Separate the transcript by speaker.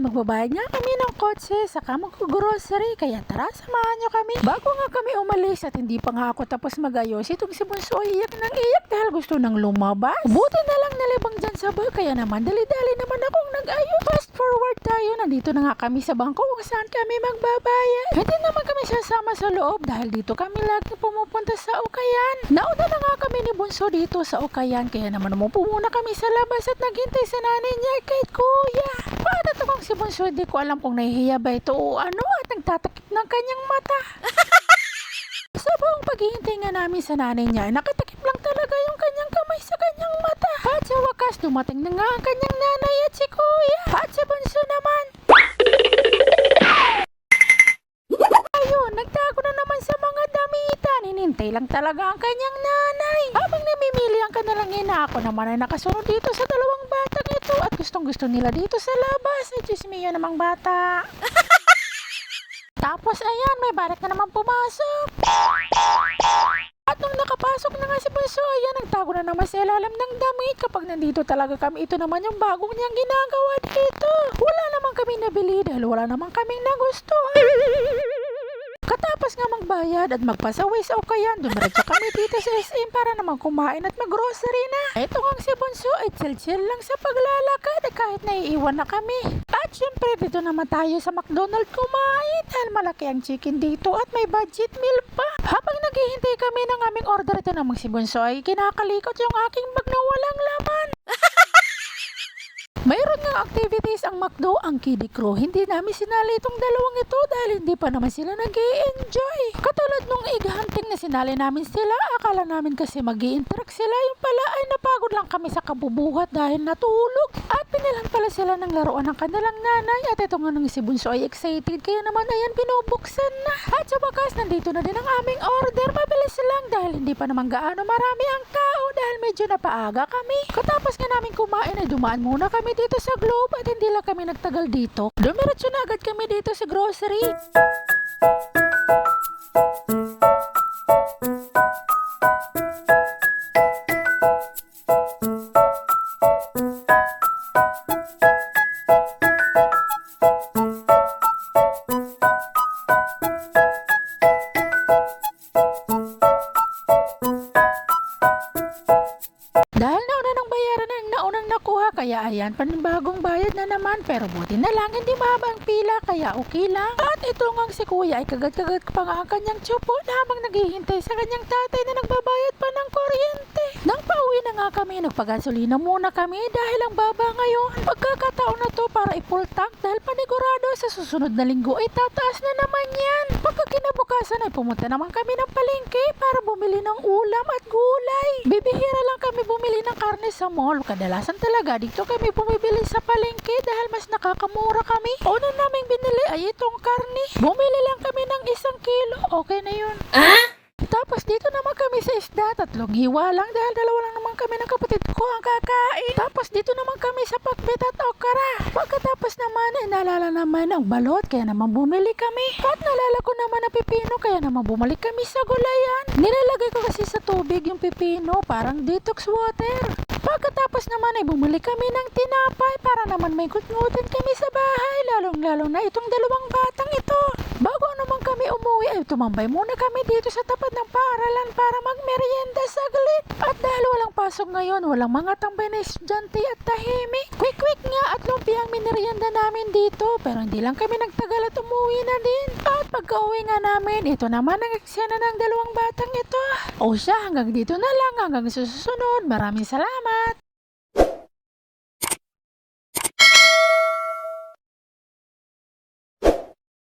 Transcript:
Speaker 1: ay magbabayad nga kami ng kotse saka mag-grocery. Kaya tara, samahan nyo kami. Bago nga kami umalis at hindi pa nga ako tapos magayos, itong si Bunso ay iyak ng iyak dahil gusto nang lumabas. Buti na lang nalibang dyan sa bag, kaya naman dali-dali naman akong nag-ayos. Fast forward tayo, nandito na nga kami sa bangko kung saan kami magbabayad. Hindi naman kami sasama sa loob dahil dito kami lagi pumupunta sa Ukayan. Nauna na nga kami ni Bunso dito sa Ukayan, kaya naman umupo muna kami sa labas at naghintay sa nanay niya kay kuya. Paano to kung si Bunso, hindi ko alam kung nahihiya ba ito o ano at nagtatakip ng kanyang mata. Sa buong paghihintay nga namin sa nanay niya, nakatakip lang talaga yung kanyang kamay sa kanyang mata. At sa wakas, dumating na nga ang kanyang nanay at si kuya. At si Bunso naman, ayun, nagtago na naman sa mga damitan. Hinintay lang talaga ang kanyang nanay. Habang namimili ang kanilang ina, ako naman ay nakasunod dito sa dalawang batang ito at gustong-gusto nila dito sa labas. Ay, Diyos mio namang bata. Tapos ayan, may barak na naman pumasok. At nung nakapasok na nga si Bunso, ayan, nagtago na naman sa ilalim ng damit. Kapag nandito talaga kami, ito naman yung bagong niyang ginagawa dito. Wala naman kami nabili dahil wala naman kaming nagustuhan. Katapos nga magbayad at magpasaway sa Ukayan, dumiretso kami dito sa SM para naman kumain at mag-grocery na. Ito nga si Bunso ay chill-chill lang sa paglalakad kahit naiiwan na kami. At syempre dito naman tayo sa McDonald's kumain dahil malaki ang chicken dito at may budget meal pa. Habang naghihintay kami ng aming order, ito namang si Bunso ay kinakalikot yung aking bag na walang laman. Mayroon nga activities ang McDo, ang Kiddie Crew. Hindi namin sinali itong dalawang ito dahil hindi pa naman sila nag-i-enjoy. Katulad nung egg hunting na sinali namin sila, akala namin kasi mag-i-interact sila. Yung pala ay napagod lang kami sa kabubuhat dahil natulog. At pinilan pala sila ng laruan ng kanilang nanay. At ito nga nung si Bunso ay excited, kaya naman ayan, binubuksan na. At sa wakas, nandito na din ang aming order. Mabilis lang dahil hindi pa naman gaano marami ang tao dahil medyo napaaga kami. Katapos nga namin kumain ay dumaan muna kami dito sa Globe at hindi lang kami nagtagal dito. Dumiretso na agad kami dito sa grocery. Dahil nauna ng bayaran ang naunang nakuha, kaya ayan, panibagong bayad na naman. Pero buti na lang, hindi mahaba ang pila, kaya okay lang. At ito nga si kuya ay kagad-kagad pa nga ang kanyang tsupo na habang naghihintay sa kanyang tatay na nagbabayad pa ng kuryente. Nang pauwi na nga kami, nagpagasolina muna kami dahil ang baba ngayon. Pagkakataon na to para i-full tank dahil panigurado sa susunod na linggo ay tataas na naman yan. Pagkakinabukasan ay pumunta naman kami ng palengke para bumili ng ulam at gulay. Bibihira lang kami bumili ng karne sa mall. Kadalasan talaga dito kami bumibili sa palengke dahil mas nakakamura kami. Una naming binili ay itong karne. Bumili lang kami ng 1 kilo. Okay na yun. Tapos dito naman kami sa isda, 3 hiwa lang dahil 2 lang naman kami ng kapatid ko ang kakain. Tapos dito naman kami sa pakbet at okra. Pagkatapos naman ay naalala naman ang balot, kaya naman bumili kami. At naalala ko naman ang pipino, kaya naman bumalik kami sa gulayan. Nilalagay ko kasi sa tubig yung pipino, parang detox water. Pagkatapos naman ay bumili kami ng tinapay para naman may gutgutin kami sa bahay, lalong-lalo na itong 2 batang ito. Bago naman kami umuwi ay tumambay muna kami dito sa tapat ng paaralan para magmerienda saglit. At dahil walang pasok ngayon, walang mga tambay na estudyante at tahimik. Quick-quick nga at lumpia ang minerienda namin dito, pero hindi lang kami nagtagal at umuwi na din. At pagka-uwi nga namin, ito naman ang eksena ng 2 batang ito. O siya, hanggang dito na lang, hanggang susunod. Maraming salamat!